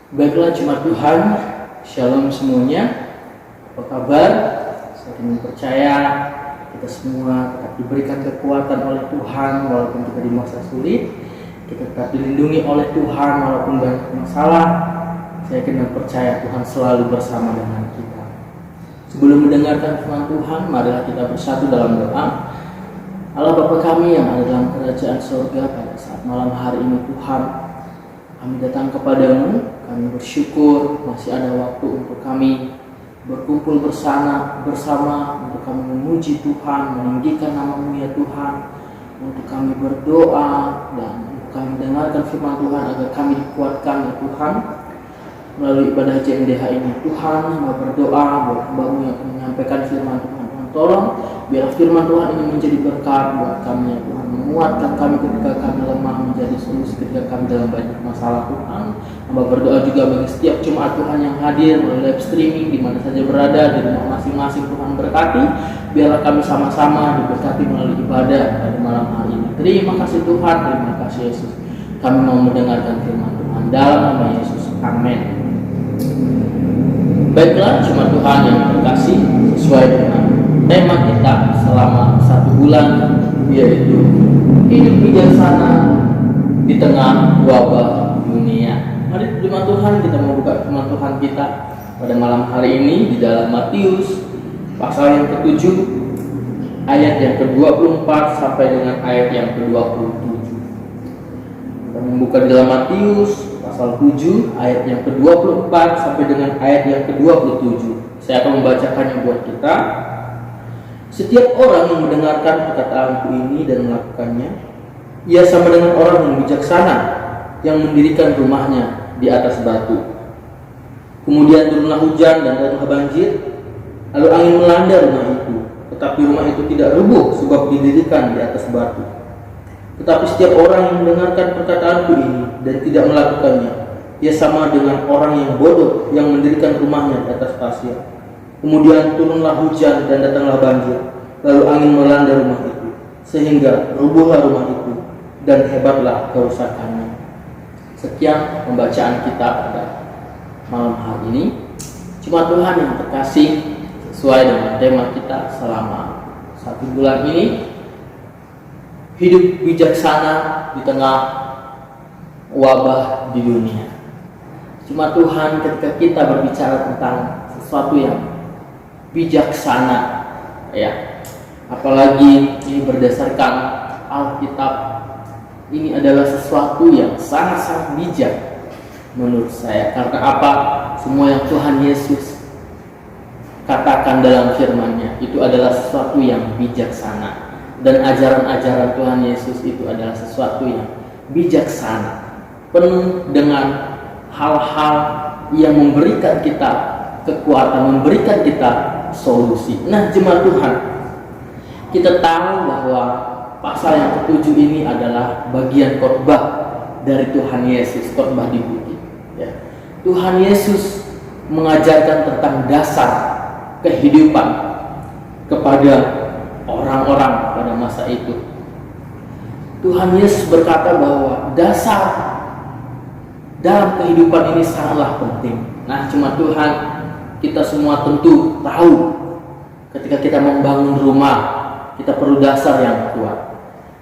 Baiklah jemaat Tuhan, Shalom semuanya. Apa kabar? Saya ingin percaya kita semua tetap diberikan kekuatan oleh Tuhan walaupun kita di masa sulit. Kita tetap dilindungi oleh Tuhan walaupun banyak masalah. Saya ingin percaya Tuhan selalu bersama dengan kita. Sebelum mendengarkan firman Tuhan, marilah kita bersatu dalam doa. Allah Bapa kami yang ada dalam kerajaan surga, pada saat malam hari ini Tuhan, kami datang kepadamu. Kami bersyukur masih ada waktu untuk kami berkumpul bersama untuk kami memuji Tuhan, meninggikan nama-Mu ya Tuhan, untuk kami berdoa dan untuk kami mendengarkan firman Tuhan agar kami dikuatkan ya Tuhan melalui ibadah JMDH ini. Tuhan, hamba berdoa buat hamba-Mu yang akan menyampaikan firman Tuhan. Tuhan tolong biar firman Tuhan ini menjadi berkat buat kami ya Tuhan, menguatkan kami ketika kami lemah, menjadi solusi ketika kami dalam banyak masalah Tuhan. Hamba berdoa juga bagi setiap jemaat Tuhan yang hadir melalui live streaming di mana saja berada, di rumah masing-masing. Tuhan berkati, biarlah kami sama-sama diberkati melalui ibadah pada malam hari ini. Terima kasih Tuhan, terima kasih Yesus. Kami mau mendengarkan firman Tuhan dalam nama Yesus. Amin. Baiklah jemaat Tuhan yang terkasih, sesuai dengan tema kita selama 1 bulan, yaitu hidup bijaksana di tengah wabah dunia. Mari jemaat Tuhan, kita mau buka firman Tuhan kita pada malam hari ini di dalam Matius pasal yang ke-7 ayat yang ke-24 sampai dengan ayat yang ke-27. Kita membuka di dalam Matius pasal 7 ayat yang ke-24 sampai dengan ayat yang ke-27. Saya akan membacakannya buat kita. Setiap orang yang mendengarkan perkataanku ini dan melakukannya, ia sama dengan orang yang bijaksana yang mendirikan rumahnya di atas batu. Kemudian turunlah hujan dan datanglah banjir, lalu angin melanda rumah itu, tetapi rumah itu tidak rubuh sebab didirikan di atas batu. Tetapi setiap orang yang mendengarkan perkataanku ini dan tidak melakukannya, ia sama dengan orang yang bodoh yang mendirikan rumahnya di atas pasir. Kemudian turunlah hujan dan datanglah banjir, lalu angin melanda rumah itu, sehingga rubuhlah rumah itu dan hebatlah kerusakannya. Sekian pembacaan kita pada malam hari ini. Jemaat Tuhan yang terkasih, sesuai dengan tema kita selama 1 bulan ini, hidup bijaksana di tengah wabah di dunia. Jemaat Tuhan, ketika kita berbicara tentang sesuatu yang bijaksana, ya, apalagi ini berdasarkan Alkitab, ini adalah sesuatu yang sangat-sangat bijak menurut saya. Karena apa? Semua yang Tuhan Yesus katakan dalam firman-Nya itu adalah sesuatu yang bijaksana, dan ajaran-ajaran Tuhan Yesus itu adalah sesuatu yang bijaksana, penuh dengan hal-hal yang memberikan kita kekuatan, memberikan kita solusi. Nah jemaat Tuhan, kita tahu bahwa pasal yang ke-7 ini adalah bagian khotbah dari Tuhan Yesus, khotbah di bukit. Ya. Tuhan Yesus mengajarkan tentang dasar kehidupan kepada orang-orang pada masa itu. Tuhan Yesus berkata bahwa dasar dalam kehidupan ini sangatlah penting. Nah jemaat Tuhan, kita semua tentu tahu ketika kita membangun rumah, kita perlu dasar yang kuat.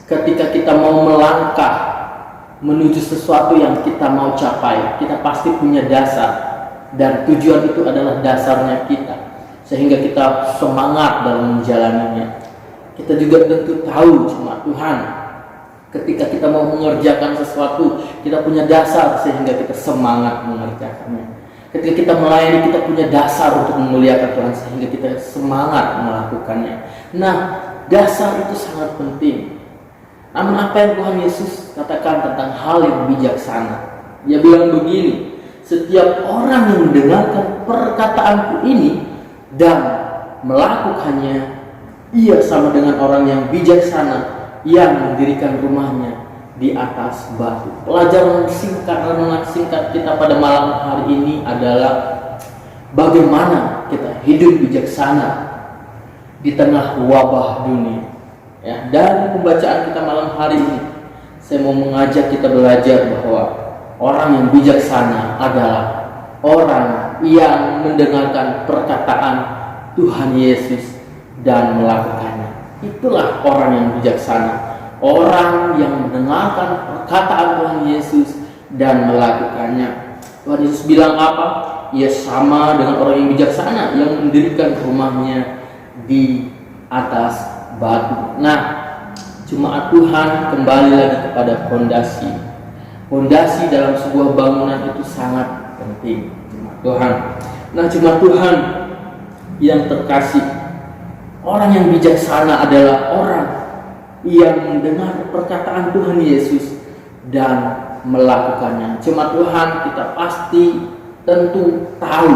Ketika kita mau melangkah menuju sesuatu yang kita mau capai, kita pasti punya dasar, dan tujuan itu adalah dasarnya kita, sehingga kita semangat dalam menjalaninya. Kita juga tentu tahu jemaat Tuhan, ketika kita mau mengerjakan sesuatu, kita punya dasar sehingga kita semangat mengerjakannya. Ketika kita melayani, kita punya dasar untuk memuliakan Tuhan sehingga kita semangat melakukannya. Nah, dasar itu sangat penting. Namun apa yang Tuhan Yesus katakan tentang hal yang bijaksana? Dia bilang begini, setiap orang yang mendengarkan perkataanku ini dan melakukannya, ia sama dengan orang yang bijaksana yang mendirikan rumahnya di atas batu. Pelajaran renungan singkat kita pada malam hari ini adalah bagaimana kita hidup bijaksana di tengah wabah dunia. Ya, dari pembacaan kita malam hari ini, saya mau mengajak kita belajar bahwa Orang yang bijaksana adalah orang yang mendengarkan perkataan Tuhan Yesus dan melakukannya. Itulah orang yang bijaksana. Orang yang mendengarkan perkataan Tuhan Yesus dan melakukannya. Tuhan Yesus bilang apa? Ia sama dengan orang yang bijaksana yang mendirikan rumahnya di atas batu. Nah, jemaat Tuhan, kembali lagi kepada fondasi. Fondasi dalam sebuah bangunan itu sangat penting, jemaat Tuhan. Nah, jemaat Tuhan yang terkasih, orang yang bijaksana adalah orang yang mendengar perkataan Tuhan Yesus dan melakukannya. Jemaat Tuhan, kita pasti tentu tahu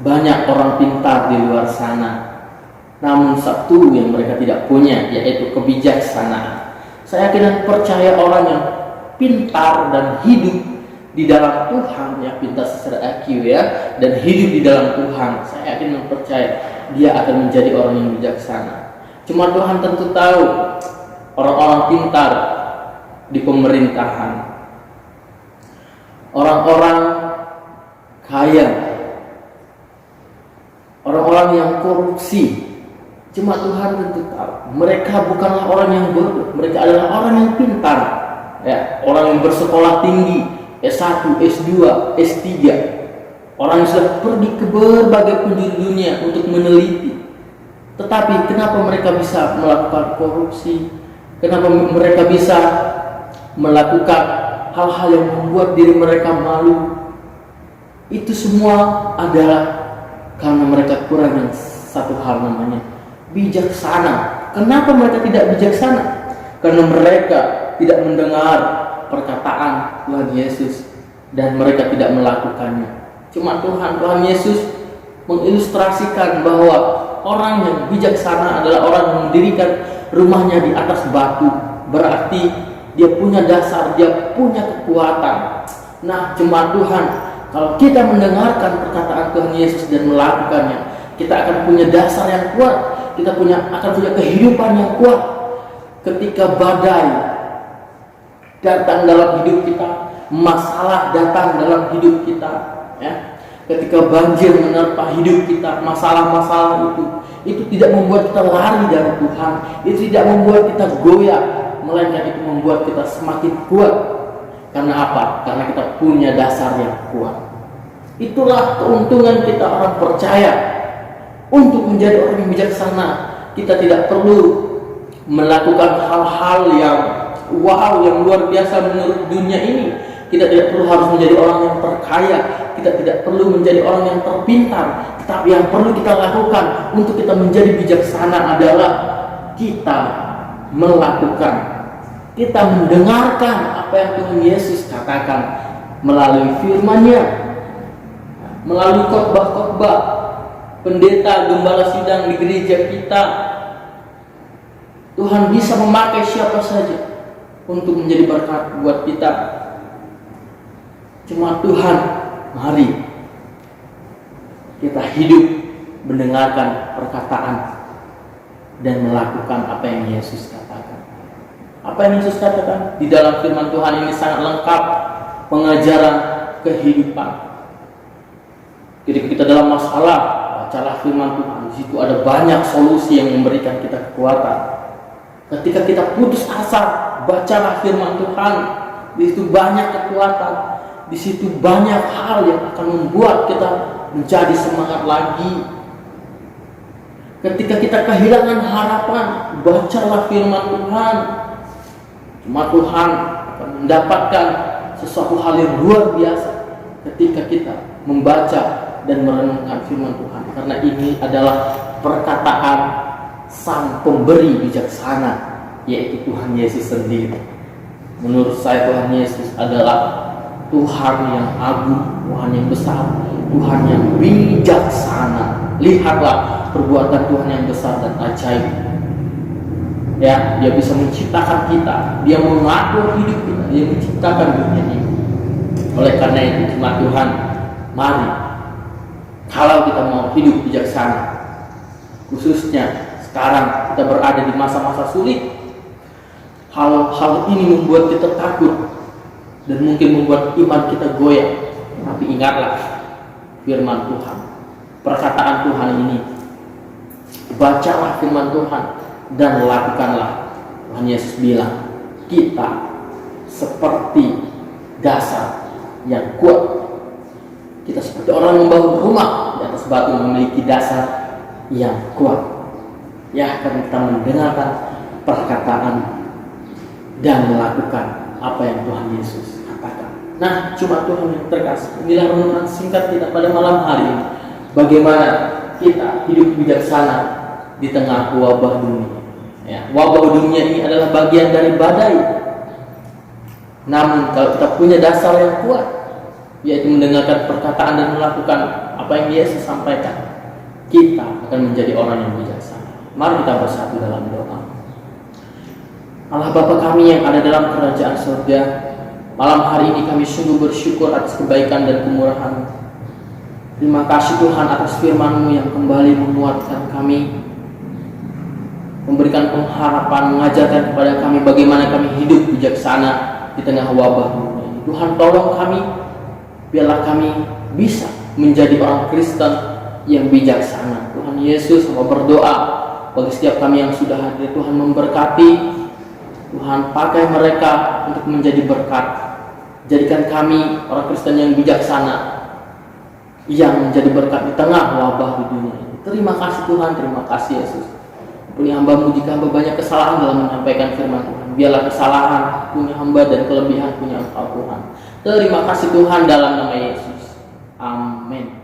banyak orang pintar di luar sana, namun satu yang mereka tidak punya, yaitu kebijaksanaan. Saya yakin percaya orang yang pintar dan hidup di dalam Tuhan, ya pintar secara IQ ya, dan hidup di dalam Tuhan, saya yakin dan percaya dia akan menjadi orang yang bijaksana. Cuma Tuhan tentu tahu orang-orang pintar di pemerintahan, orang-orang kaya, orang-orang yang korupsi. Cuma Tuhan tentu tahu mereka bukanlah orang yang bodoh, mereka adalah orang yang pintar, ya, orang yang bersekolah tinggi, S1, S2, S3, orang yang sudah pergi ke berbagai penjuru dunia untuk meneliti. Tetapi kenapa mereka bisa melakukan korupsi? Kenapa mereka bisa melakukan hal-hal yang membuat diri mereka malu? Itu semua adalah karena mereka kurang yang satu hal, namanya bijaksana. Kenapa mereka tidak bijaksana? Karena mereka tidak mendengar perkataan Tuhan Yesus dan mereka tidak melakukannya. Cuma Tuhan Yesus mengilustrasikan bahwa orang yang bijaksana adalah orang yang mendirikan rumahnya di atas batu. Berarti dia punya dasar, dia punya kekuatan. Nah, jemaat Tuhan, kalau kita mendengarkan perkataan Tuhan Yesus dan melakukannya, kita akan punya dasar yang kuat. Kita akan punya kehidupan yang kuat. Ketika badai datang dalam hidup kita, masalah datang dalam hidup kita, ya. Ketika banjir menerpa hidup kita, masalah-masalah itu tidak membuat kita lari dari Tuhan, itu tidak membuat kita goyah, melainkan itu membuat kita semakin kuat. Karena apa? Karena kita punya dasar yang kuat. Itulah keuntungan kita orang percaya. Untuk menjadi orang yang bijaksana, kita tidak perlu melakukan hal-hal yang wow, yang luar biasa menurut dunia ini. Kita tidak perlu harus menjadi orang yang terkaya, kita tidak perlu menjadi orang yang terpintar. Tetapi yang perlu kita lakukan untuk kita menjadi bijaksana adalah kita melakukan, kita mendengarkan apa yang Tuhan Yesus katakan melalui firman-Nya, melalui khotbah-khotbah pendeta, gembala sidang di gereja kita. Tuhan bisa memakai siapa saja untuk menjadi berkat buat kita. Cuma Tuhan, mari kita hidup mendengarkan perkataan dan melakukan apa yang Yesus katakan. Apa yang Yesus katakan di dalam firman Tuhan ini sangat lengkap pengajaran kehidupan. Ketika kita dalam masalah, bacalah firman Tuhan. Di situ ada banyak solusi yang memberikan kita kekuatan. Ketika kita putus asa, bacalah firman Tuhan. Di situ banyak kekuatan. Di situ banyak hal yang akan membuat kita menjadi semangat lagi. Ketika kita kehilangan harapan, bacalah firman Tuhan. Cuma Tuhan akan mendapatkan sesuatu hal yang luar biasa ketika kita membaca dan merenungkan firman Tuhan. Karena ini adalah perkataan Sang Pemberi bijaksana, yaitu Tuhan Yesus sendiri. Menurut saya Tuhan Yesus adalah Tuhan yang agung, Tuhan yang besar, Tuhan yang bijaksana. Lihatlah perbuatan Tuhan yang besar dan ajaib. Ya, Dia bisa menciptakan kita, Dia mengatur hidup kita, Dia menciptakan dunia ini. Oleh karena itu, jemaat Tuhan, mari, kalau kita mau hidup bijaksana, khususnya sekarang kita berada di masa-masa sulit, hal-hal ini membuat kita takut dan mungkin membuat iman kita goyah. Tapi ingatlah firman Tuhan, perkataan Tuhan ini. Bacalah firman Tuhan dan lakukanlah. Tuhan Yesus bilang, kita seperti dasar yang kuat. Kita seperti orang membangun rumah di atas batu, memiliki dasar yang kuat. Ya, karena kita mendengarkan perkataan dan melakukan apa yang Tuhan Yesus katakan. Nah, cuma Tuhan yang terkasih, inilah renungan singkat kita pada malam hari ini. Bagaimana kita hidup bijaksana di tengah wabah dunia. Ya, wabah dunia ini adalah bagian dari badai. Namun kalau kita punya dasar yang kuat, yaitu mendengarkan perkataan dan melakukan apa yang Yesus sampaikan, kita akan menjadi orang yang bijaksana. Mari kita bersatu dalam doa. Allah Bapa kami yang ada dalam kerajaan surga, malam hari ini kami sungguh bersyukur atas kebaikan dan kemurahan. Terima kasih Tuhan atas firman-Mu yang kembali menguatkan kami, memberikan pengharapan, mengajarkan kepada kami bagaimana kami hidup bijaksana di tengah wabah dunia ini. Tuhan tolong kami, biarlah kami bisa menjadi orang Kristen yang bijaksana. Tuhan Yesus, hamba berdoa bagi setiap kami yang sudah hadir. Tuhan memberkati, Tuhan pakai mereka untuk menjadi berkat. Jadikan kami orang Kristen yang bijaksana, yang menjadi berkat di tengah wabah di dunia ini. Terima kasih Tuhan, terima kasih Yesus. Ampuni hamba-Mu jika hamba banyak kesalahan dalam menyampaikan firman Tuhan. Biarlah kesalahan punya hamba dan kelebihan punya Engkau Tuhan. Terima kasih Tuhan dalam nama Yesus. Amin.